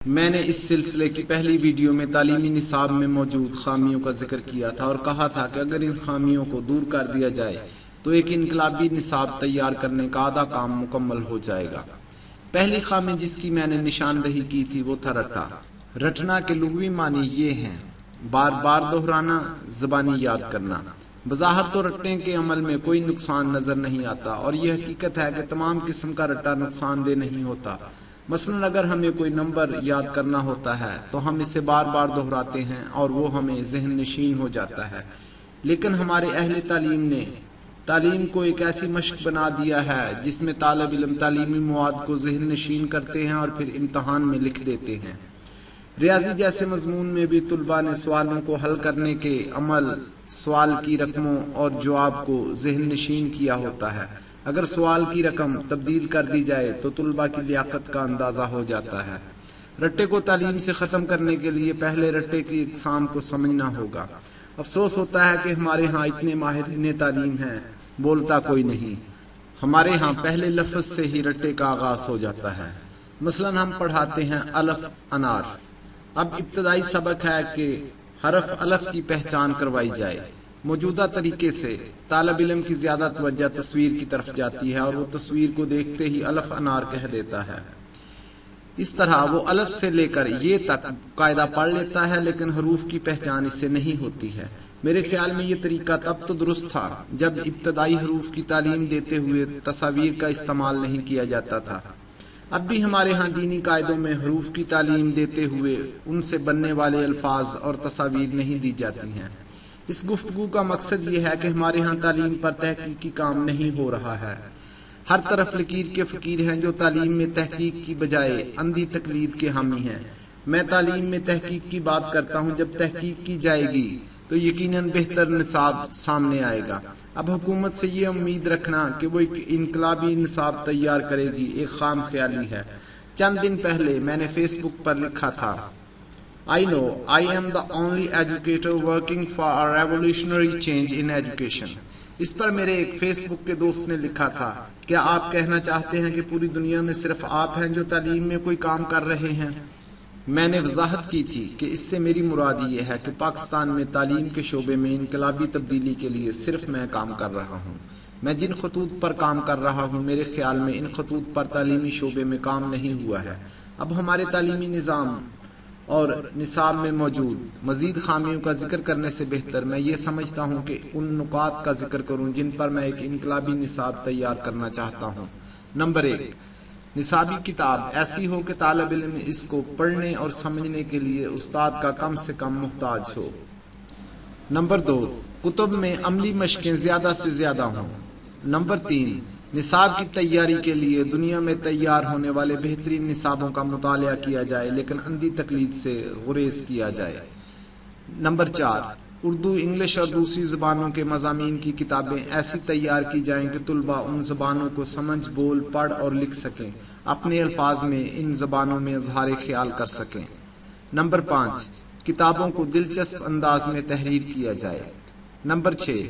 میں نے اس سلسلے کی پہلی ویڈیو میں تعلیمی نصاب میں موجود خامیوں کا ذکر کیا تھا اور کہا تھا کہ اگر ان خامیوں کو دور کر دیا جائے تو ایک انقلابی نصاب تیار کرنے کا آدھا کام مکمل ہو جائے گا۔ پہلی خامی جس کی میں نے نشاندہی کی تھی وہ تھا رٹا۔ رٹنا کے لغوی معنی یہ ہیں: بار بار دہرانا، زبانی یاد کرنا۔ بظاہر تو رٹنے کے عمل میں کوئی نقصان نظر نہیں آتا، اور یہ حقیقت ہے کہ تمام قسم کا رٹا نقصان دہ نہیں ہوتا۔ مثلاً اگر ہمیں کوئی نمبر یاد کرنا ہوتا ہے تو ہم اسے بار بار دہراتے ہیں اور وہ ہمیں ذہن نشین ہو جاتا ہے، لیکن ہمارے اہل تعلیم نے تعلیم کو ایک ایسی مشق بنا دیا ہے جس میں طالب علم تعلیمی مواد کو ذہن نشین کرتے ہیں اور پھر امتحان میں لکھ دیتے ہیں۔ ریاضی جیسے مضمون میں بھی طلباء نے سوالوں کو حل کرنے کے عمل، سوال کی رقموں اور جواب کو ذہن نشین کیا ہوتا ہے۔ اگر سوال کی رقم تبدیل کر دی جائے تو طلباء کی لیاقت کا اندازہ ہو جاتا ہے۔ رٹے کو تعلیم سے ختم کرنے کے لیے پہلے رٹے کی اقسام کو سمجھنا ہوگا۔ افسوس ہوتا ہے کہ ہمارے ہاں اتنے ماہرین تعلیم ہیں، بولتا کوئی نہیں۔ ہمارے ہاں پہلے لفظ سے ہی رٹے کا آغاز ہو جاتا ہے۔ مثلاً ہم پڑھاتے ہیں الف انار۔ اب ابتدائی سبق ہے کہ حرف الف کی پہچان کروائی جائے۔ موجودہ طریقے سے طالب علم کی زیادہ توجہ تصویر کی طرف جاتی ہے اور وہ تصویر کو دیکھتے ہی الف انار کہہ دیتا ہے۔ اس طرح وہ الف سے لے کر یہ تک قاعدہ پڑھ لیتا ہے، لیکن حروف کی پہچان اس سے نہیں ہوتی ہے۔ میرے خیال میں یہ طریقہ تب تو درست تھا جب ابتدائی حروف کی تعلیم دیتے ہوئے تصاویر کا استعمال نہیں کیا جاتا تھا۔ اب بھی ہمارے ہاں دینی قاعدوں میں حروف کی تعلیم دیتے ہوئے ان سے بننے والے الفاظ اور تصاویر نہیں دی جاتی ہیں۔ اس گفتگو کا مقصد یہ ہے کہ ہمارے ہاں تعلیم پر تحقیقی کام نہیں ہو رہا ہے۔ ہر طرف لکیر کے فقیر ہیں جو تعلیم میں تحقیق کی بجائے اندھی تقلید کے حامی ہیں۔ میں تعلیم میں تحقیق کی بات کرتا ہوں۔ جب تحقیق کی جائے گی تو یقیناً بہتر نصاب سامنے آئے گا۔ اب حکومت سے یہ امید رکھنا کہ وہ ایک انقلابی نصاب تیار کرے گی ایک خام خیالی ہے۔ چند دن پہلے میں نے فیس بک پر لکھا تھا: I know I am the only educator working for a revolutionary change in education۔ اس پر میرے ایک فیس بک کے دوست نے لکھا تھا: کیا آپ کہنا چاہتے ہیں کہ پوری دنیا میں صرف آپ ہیں جو تعلیم میں کوئی کام کر رہے ہیں؟ میں نے وضاحت کی تھی کہ اس سے میری مراد یہ ہے کہ پاکستان میں تعلیم کے شعبے میں انقلابی تبدیلی کے لیے صرف میں کام کر رہا ہوں۔ میں جن خطوط پر کام کر رہا ہوں، میرے خیال میں ان خطوط پر تعلیمی شعبے میں کام نہیں ہوا ہے۔ اب ہمارے تعلیمی نظام اور نصاب میں موجود مزید خامیوں کا ذکر کرنے سے بہتر میں یہ سمجھتا ہوں کہ ان نکات کا ذکر کروں جن پر میں ایک انقلابی نصاب تیار کرنا چاہتا ہوں۔ نمبر 1، نصابی کتاب ایسی ہو کہ طالب علم اس کو پڑھنے اور سمجھنے کے لیے استاد کا کم سے کم محتاج ہو۔ نمبر 2، کتب میں عملی مشقیں زیادہ سے زیادہ ہوں۔ نمبر 3، نصاب کی تیاری کے لیے دنیا میں تیار ہونے والے بہترین نصابوں کا مطالعہ کیا جائے لیکن اندھی تقلید سے گریز کیا جائے۔ نمبر 4، اردو، انگلش اور دوسری زبانوں کے مضامین کی کتابیں ایسی تیار کی جائیں کہ طلباء ان زبانوں کو سمجھ، بول، پڑھ اور لکھ سکیں، اپنے الفاظ میں ان زبانوں میں اظہار خیال کر سکیں۔ نمبر 5، کتابوں کو دلچسپ انداز میں تحریر کیا جائے۔ نمبر 6،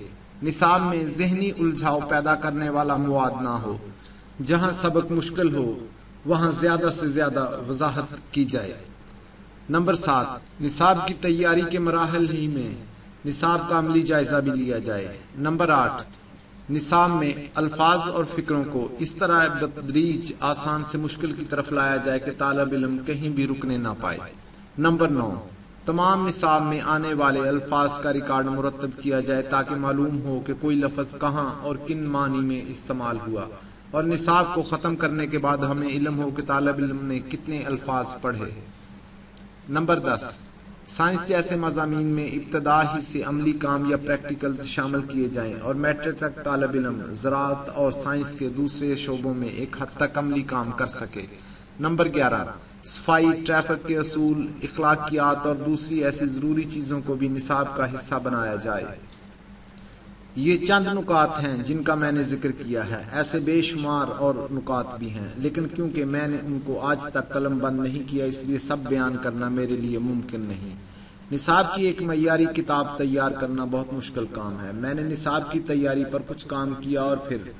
نصاب میں ذہنی الجھاؤ پیدا کرنے والا مواد نہ ہو۔ جہاں سبق مشکل ہو وہاں زیادہ سے زیادہ وضاحت کی جائے۔ نمبر 7، نصاب کی تیاری کے مراحل ہی میں نصاب کا عملی جائزہ بھی لیا جائے۔ نمبر 8، نصاب میں الفاظ اور فکروں کو اس طرح بتدریج آسان سے مشکل کی طرف لایا جائے کہ طالب علم کہیں بھی رکنے نہ پائے۔ نمبر 9، تمام نصاب میں آنے والے الفاظ کا ریکارڈ مرتب کیا جائے تاکہ معلوم ہو کہ کوئی لفظ کہاں اور کن معنی میں استعمال ہوا، اور نصاب کو ختم کرنے کے بعد ہمیں علم ہو کہ طالب علم نے کتنے الفاظ پڑھے۔ نمبر 10، سائنس جیسے مضامین میں ابتدا ہی سے عملی کام یا پریکٹیکلز شامل کیے جائیں اور میٹرک تک طالب علم زراعت اور سائنس کے دوسرے شعبوں میں ایک حد تک عملی کام کر سکے۔ نمبر 11، صفائی، ٹریفک کے اصول، اخلاقیات اور دوسری ایسی ضروری چیزوں کو بھی نصاب کا حصہ بنایا جائے۔ یہ چند نکات ہیں جن کا میں نے ذکر کیا ہے، ایسے بے شمار اور نکات بھی ہیں، لیکن کیونکہ میں نے ان کو آج تک قلم بند نہیں کیا اس لیے سب بیان کرنا میرے لیے ممکن نہیں۔ نصاب کی ایک معیاری کتاب تیار کرنا بہت مشکل کام ہے۔ میں نے نصاب کی تیاری پر کچھ کام کیا اور پھر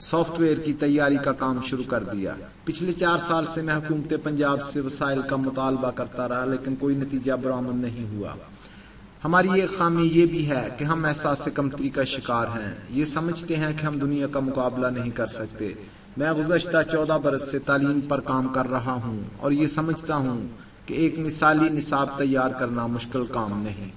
سافٹ ویئر کی تیاری کا کام شروع کر دیا۔ پچھلے 4 سال سے میں حکومت پنجاب سے وسائل کا مطالبہ کرتا رہا لیکن کوئی نتیجہ برآمد نہیں ہوا۔ ہماری ایک خامی یہ بھی ہے کہ ہم احساس کمتری کا شکار ہیں، یہ سمجھتے ہیں کہ ہم دنیا کا مقابلہ نہیں کر سکتے۔ میں گزشتہ 14 برس سے تعلیم پر کام کر رہا ہوں اور یہ سمجھتا ہوں کہ ایک مثالی نصاب تیار کرنا مشکل کام نہیں۔